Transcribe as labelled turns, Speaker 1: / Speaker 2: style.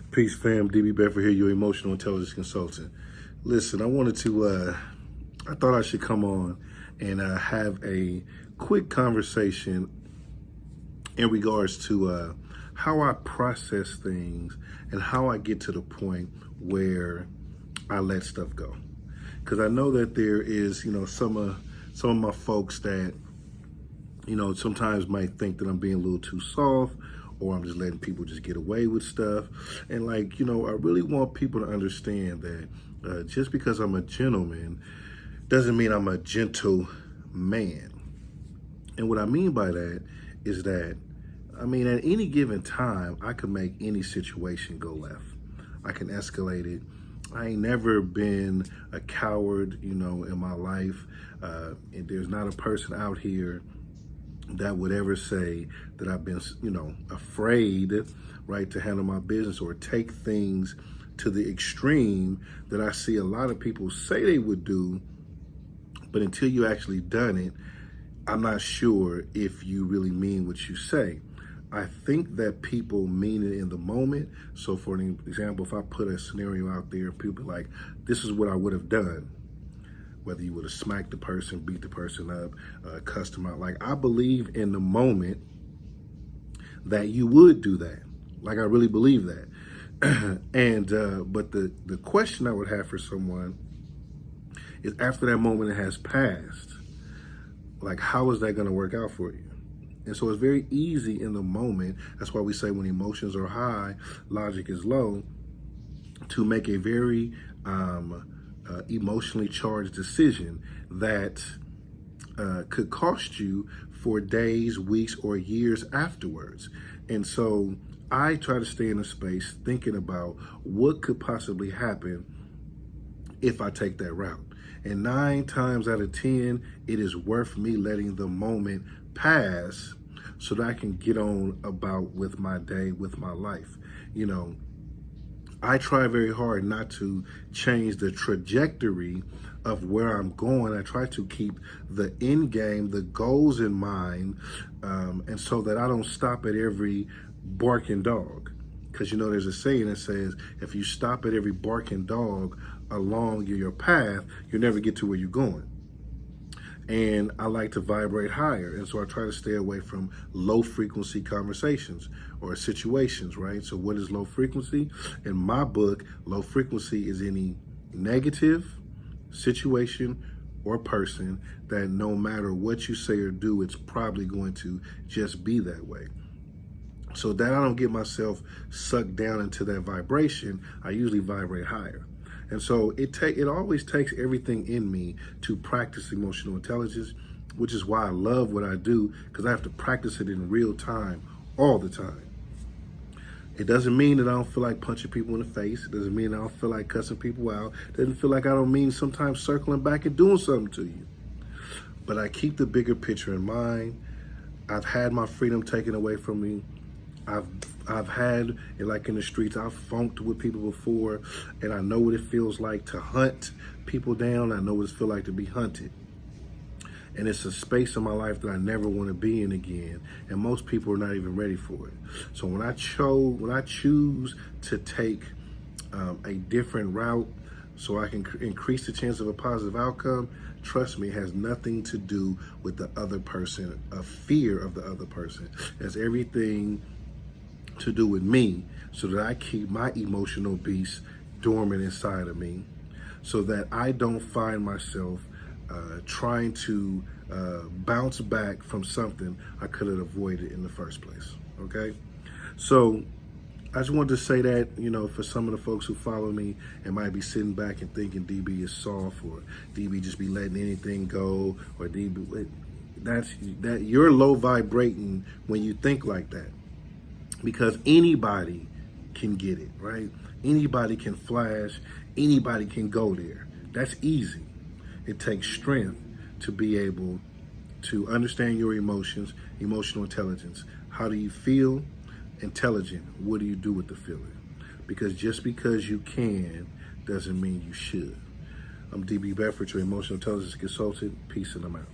Speaker 1: Peace, fam. DB Bedford here, your emotional intelligence consultant. Listen, I thought I should come on and have a quick conversation in regards to how I process things and how I get to the point where I let stuff go. Because I know that there is, some of my folks that sometimes might think that I'm being a little too soft or I'm just letting people just get away with stuff. And I really want people to understand that just because I'm a gentleman doesn't mean I'm a gentle man. And what I mean by that is that, at any given time, I could make any situation go left. I can escalate it. I ain't never been a coward, in my life. And there's not a person out here that would ever say that I've been, afraid, right, to handle my business or take things to the extreme that I see a lot of people say they would do, but until you actually done it, I'm not sure if you really mean what you say. I think that people mean it in the moment. So for an example, if I put a scenario out there, people be like, this is what I would have done. Whether you would have smacked the person, beat the person up, cussed them out. I believe in the moment that you would do that. I really believe that. But the question I would have for someone is after that moment it has passed, how is that going to work out for you? And so it's very easy in the moment. That's why we say when emotions are high, logic is low, to make a very emotionally charged decision that could cost you for days, weeks, or years afterwards. And so I try to stay in a space thinking about what could possibly happen if I take that route. And 9 times out of 10, it is worth me letting the moment pass so that I can get on about with my day, with my life. I try very hard not to change the trajectory of where I'm going. I try to keep the end game, the goals in mind, and so that I don't stop at every barking dog. Because there's a saying that says, if you stop at every barking dog along your path, you'll never get to where you're going. And I like to vibrate higher. And so I try to stay away from low frequency conversations or situations, right? So what is low frequency? In my book, low frequency is any negative situation or person that no matter what you say or do, it's probably going to just be that way. So that I don't get myself sucked down into that vibration, I usually vibrate higher. And so it always takes everything in me to practice emotional intelligence, which is why I love what I do, because I have to practice it in real time, all the time. It doesn't mean that I don't feel like punching people in the face. It doesn't mean I don't feel like cussing people out. It doesn't feel like I don't mean sometimes circling back and doing something to you. But I keep the bigger picture in mind. I've had my freedom taken away from me. I've had, in the streets, I've funked with people before, and I know what it feels like to hunt people down. I know what it feels like to be hunted. And it's a space in my life that I never want to be in again. And most people are not even ready for it. So when I choose to take a different route so I can increase the chance of a positive outcome, trust me, it has nothing to do with the other person, a fear of the other person. It has everything to do with me, so that I keep my emotional beast dormant inside of me, so that I don't find myself trying to bounce back from something I could have avoided in the first place. Okay, so I just wanted to say that, for some of the folks who follow me and might be sitting back and thinking DB is soft, or DB just be letting anything go, or DB, that you're low vibrating when you think like that. Because anybody can get it, right? Anybody can flash, anybody can go there. That's easy. It takes strength to be able to understand your emotions, emotional intelligence. How do you feel? Intelligent. What do you do with the feeling? Because just because you can doesn't mean you should. I'm DB Bedford, your emotional intelligence consultant. Peace, and I'm out.